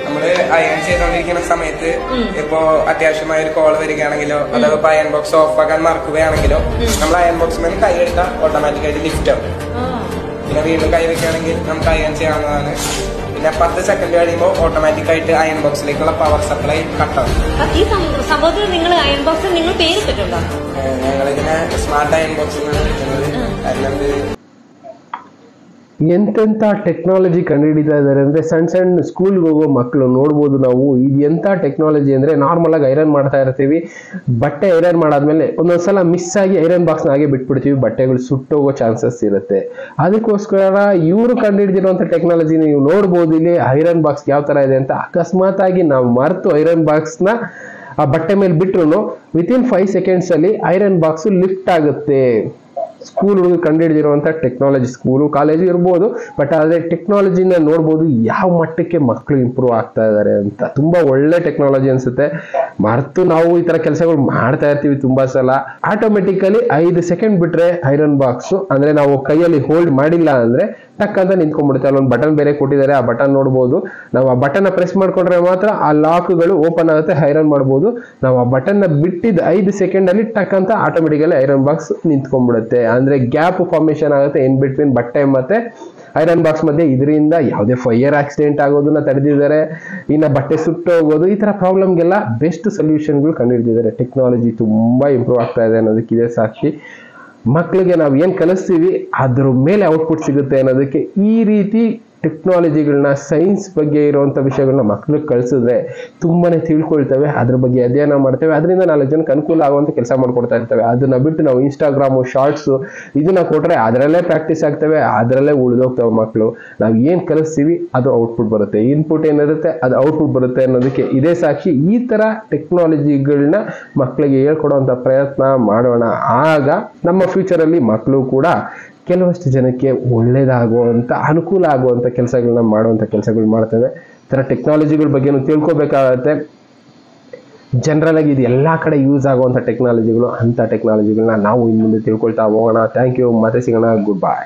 നമ്മള് അയൺ ചെയ്തോണ്ടിരിക്കുന്ന സമയത്ത് ഇപ്പോ അത്യാവശ്യമായ ഒരു കോൾ വരികയാണെങ്കിലോ അഥവാ ഇപ്പൊ അയൺ ബോക്സ് ഓഫ് ആക്കാൻ മറക്കുകയാണെങ്കിലോ നമ്മൾ അയൺ ബോക്സിൽ കൈ എടുത്താൽ ഓട്ടോമാറ്റിക്കായിട്ട് ലിഫ്റ്റ് ആവും. പിന്നെ വീണ്ടും കൈ വെക്കുകയാണെങ്കിൽ നമുക്ക് അയൺ ചെയ്യാവുന്നതാണ്. പിന്നെ 10 സെക്കൻഡ് കഴിയുമ്പോൾ ഓട്ടോമാറ്റിക്കായിട്ട് അയൺ ബോക്സിലേക്കുള്ള പവർ സപ്ലൈ കട്ടാവും. ഈ സംഭവത്തിൽ നിങ്ങൾ അയൺ ബോക്സ് നിങ്ങൾ പേരിട്ടിട്ടുണ്ടോ? ഞങ്ങളിങ്ങനെ ಸ್ಮಾರ್ಟ್ ಅಯನ್ ಬಾಕ್ಸ್ ಅಲ್ಲೊಂದು ಎಂತೆಂಥ ಟೆಕ್ನಾಲಜಿ ಕಂಡುಹಿಡಿತಾ ಇದ್ದಾರೆ ಅಂದರೆ ಸಣ್ಣ ಸಣ್ಣ ಸ್ಕೂಲ್ಗೆ ಹೋಗೋ ಮಕ್ಕಳು ನೋಡ್ಬೋದು ನಾವು. ಇದು ಎಂಥ ಟೆಕ್ನಾಲಜಿ ಅಂದರೆ ನಾರ್ಮಲಾಗಿ ಐರನ್ ಮಾಡ್ತಾ ಇರ್ತೀವಿ, ಬಟ್ಟೆ ಐರನ್ ಮಾಡಾದ್ಮೇಲೆ ಒಂದೊಂದ್ಸಲ ಮಿಸ್ ಆಗಿ ಐರನ್ ಬಾಕ್ಸ್ನ ಹಾಗೆ ಬಿಟ್ಬಿಡ್ತೀವಿ, ಬಟ್ಟೆಗಳು ಸುಟ್ಟೋಗೋ ಚಾನ್ಸಸ್ ಇರುತ್ತೆ. ಅದಕ್ಕೋಸ್ಕರ ಇವರು ಕಂಡುಹಿಡಿದಿರುವಂಥ ಟೆಕ್ನಾಲಜಿ ನೀವು ನೋಡ್ಬೋದು ಇಲ್ಲಿ ಐರನ್ ಬಾಕ್ಸ್ ಯಾವ ಥರ ಇದೆ ಅಂತ. ಅಕಸ್ಮಾತ್ ಆಗಿ ನಾವು ಮರೆತು ಐರನ್ ಬಾಕ್ಸ್ನ ಆ ಬಟ್ಟೆ ಮೇಲೆ ಬಿಟ್ರು ವಿತಿನ್ 5 ಸೆಕೆಂಡ್ಸ್ ಅಲ್ಲಿ ಐರನ್ ಬಾಕ್ಸ್ ಲಿಫ್ಟ್ ಆಗುತ್ತೆ. ಸ್ಕೂಲ್ ಹುಡುಗ ಕಂಡುಹಿಡಿದಿರುವಂಥ ಟೆಕ್ನಾಲಜಿ, ಸ್ಕೂಲು ಕಾಲೇಜು ಇರ್ಬೋದು, ಬಟ್ ಆದರೆ ಟೆಕ್ನಾಲಜಿನ ನೋಡ್ಬೋದು ಯಾವ ಮಟ್ಟಕ್ಕೆ ಮಕ್ಕಳು ಇಂಪ್ರೂವ್ ಆಗ್ತಾ ಇದ್ದಾರೆ ಅಂತ. ತುಂಬಾ ಒಳ್ಳೆ ಟೆಕ್ನಾಲಜಿ ಅನ್ಸುತ್ತೆ. ಮರೆತು ನಾವು ಈ ತರ ಕೆಲಸಗಳು ಮಾಡ್ತಾ ಇರ್ತೀವಿ ತುಂಬಾ ಸಲ. ಆಟೋಮೆಟಿಕಲಿ 5 ಸೆಕೆಂಡ್ ಬಿಟ್ರೆ ಐರನ್ ಬಾಕ್ಸ್ ಅಂದ್ರೆ ನಾವು ಕೈಯಲ್ಲಿ ಹೋಲ್ಡ್ ಮಾಡಿಲ್ಲ ಅಂದ್ರೆ ಟಕ್ ಅಂತ ನಿಂತ್ಕೊಂಡ್ಬಿಡುತ್ತೆ. ಅಲ್ಲೊಂದು ಬಟನ್ ಬೇರೆ ಕೊಟ್ಟಿದ್ದಾರೆ, ಆ ಬಟನ್ ನೋಡ್ಬೋದು. ನಾವು ಆ ಬಟನ್ ಪ್ರೆಸ್ ಮಾಡ್ಕೊಂಡ್ರೆ ಮಾತ್ರ ಆ ಲಾಕ್ಗಳು ಓಪನ್ ಆಗುತ್ತೆ, ಐರನ್ ಮಾಡ್ಬೋದು. ನಾವು ಆ ಬಟನ್ ಬಿಟ್ಟಿದ್ದು 5 ಸೆಕೆಂಡ್ ಅಲ್ಲಿ ಟಕ್ ಅಂತ ಆಟೋಮೆಟಿಕಲಿ ಐರನ್ ಬಾಕ್ಸ್ ನಿಂತ್ಕೊಂಡ್ಬಿಡುತ್ತೆ. ಅಂದ್ರೆ ಗ್ಯಾಪ್ ಫಾರ್ಮೇಶನ್ ಆಗುತ್ತೆ ಇನ್ ಬಿಟ್ವೀನ್ ಬಟ್ಟೆ ಮತ್ತೆ ಐರನ್ ಬಾಕ್ಸ್ ಮಧ್ಯೆ. ಇದರಿಂದ ಯಾವುದೇ ಫೈರ್ ಆಕ್ಸಿಡೆಂಟ್ ಆಗೋದನ್ನ ತಡೆದಿದ್ದಾರೆ, ಇನ್ನು ಬಟ್ಟೆ ಸುಟ್ಟು ಹೋಗೋದು, ಈ ತರ ಪ್ರಾಬ್ಲಮ್ಗೆಲ್ಲ ಬೆಸ್ಟ್ ಸೊಲ್ಯೂಷನ್ಗಳು ಕಂಡುಹಿಡಿದಿದ್ದಾರೆ. ಟೆಕ್ನಾಲಜಿ ತುಂಬಾ ಇಂಪ್ರೂವ್ ಆಗ್ತಾ ಇದೆ ಅನ್ನೋದಕ್ಕೆ ಇದೇ ಸಾಕ್ಷಿ. ಮಕ್ಕಳಿಗೆ ನಾವು ಏನ್ ಕಲಿಸ್ತೀವಿ ಅದ್ರ ಮೇಲೆ ಔಟ್ಪುಟ್ ಸಿಗುತ್ತೆ ಅನ್ನೋದಕ್ಕೆ ಈ ರೀತಿ ಟೆಕ್ನಾಲಜಿಗಳನ್ನ, ಸೈನ್ಸ್ ಬಗ್ಗೆ ಇರುವಂಥ ವಿಷಯಗಳನ್ನ ಮಕ್ಕಳಿಗೆ ಕಳಿಸಿದ್ರೆ ತುಂಬಾನೇ ತಿಳ್ಕೊಳ್ತವೆ, ಅದ್ರ ಬಗ್ಗೆ ಅಧ್ಯಯನ ಮಾಡ್ತೇವೆ, ಅದರಿಂದ 4 ಜನಕ್ಕೆ ಅನುಕೂಲ ಆಗುವಂಥ ಕೆಲಸ ಮಾಡ್ಕೊಡ್ತಾ ಇರ್ತವೆ. ಅದನ್ನ ಬಿಟ್ಟು ನಾವು ಇನ್ಸ್ಟಾಗ್ರಾಮು, ಶಾರ್ಟ್ಸು ಇದನ್ನ ಕೊಟ್ರೆ ಅದರಲ್ಲೇ ಪ್ರಾಕ್ಟೀಸ್ ಆಗ್ತವೆ, ಅದರಲ್ಲೇ ಉಳಿದೋಗ್ತವೆ ಮಕ್ಕಳು. ನಾವು ಏನ್ ಕಲಿಸ್ತೀವಿ ಅದು ಔಟ್ಪುಟ್ ಬರುತ್ತೆ, ಇನ್ಪುಟ್ ಏನಿರುತ್ತೆ ಅದು ಔಟ್ಪುಟ್ ಬರುತ್ತೆ ಅನ್ನೋದಕ್ಕೆ ಇದೇ ಸಾಕ್ಷಿ. ಈ ತರ ಟೆಕ್ನಾಲಜಿಗಳನ್ನ ಮಕ್ಕಳಿಗೆ ಹೇಳ್ಕೊಡುವಂಥ ಪ್ರಯತ್ನ ಮಾಡೋಣ. ಆಗ ನಮ್ಮ ಫ್ಯೂಚರ್ ಅಲ್ಲಿ ಮಕ್ಕಳು ಕೂಡ ಕೆಲವಷ್ಟು ಜನಕ್ಕೆ ಒಳ್ಳೇದಾಗುವಂಥ, ಅನುಕೂಲ ಆಗುವಂಥ ಕೆಲಸಗಳನ್ನ ಮಾಡುವಂಥ ಕೆಲಸಗಳು ಮಾಡ್ತೇವೆ. ಈ ಥರ ಟೆಕ್ನಾಲಜಿಗಳ ಬಗ್ಗೆನೂ ತಿಳ್ಕೊಬೇಕಾಗತ್ತೆ. ಜನರಲ್ ಆಗಿ ಇದು ಎಲ್ಲ ಕಡೆ ಯೂಸ್ ಆಗುವಂಥ ಟೆಕ್ನಾಲಜಿಗಳು, ಅಂಥ ಟೆಕ್ನಾಲಜಿಗಳನ್ನ ನಾವು ಇನ್ನು ಮುಂದೆ ತಿಳ್ಕೊಳ್ತಾ ಹೋಗೋಣ. Thank you. ಮತ್ತೆ ಸಿಗೋಣ. Good bye.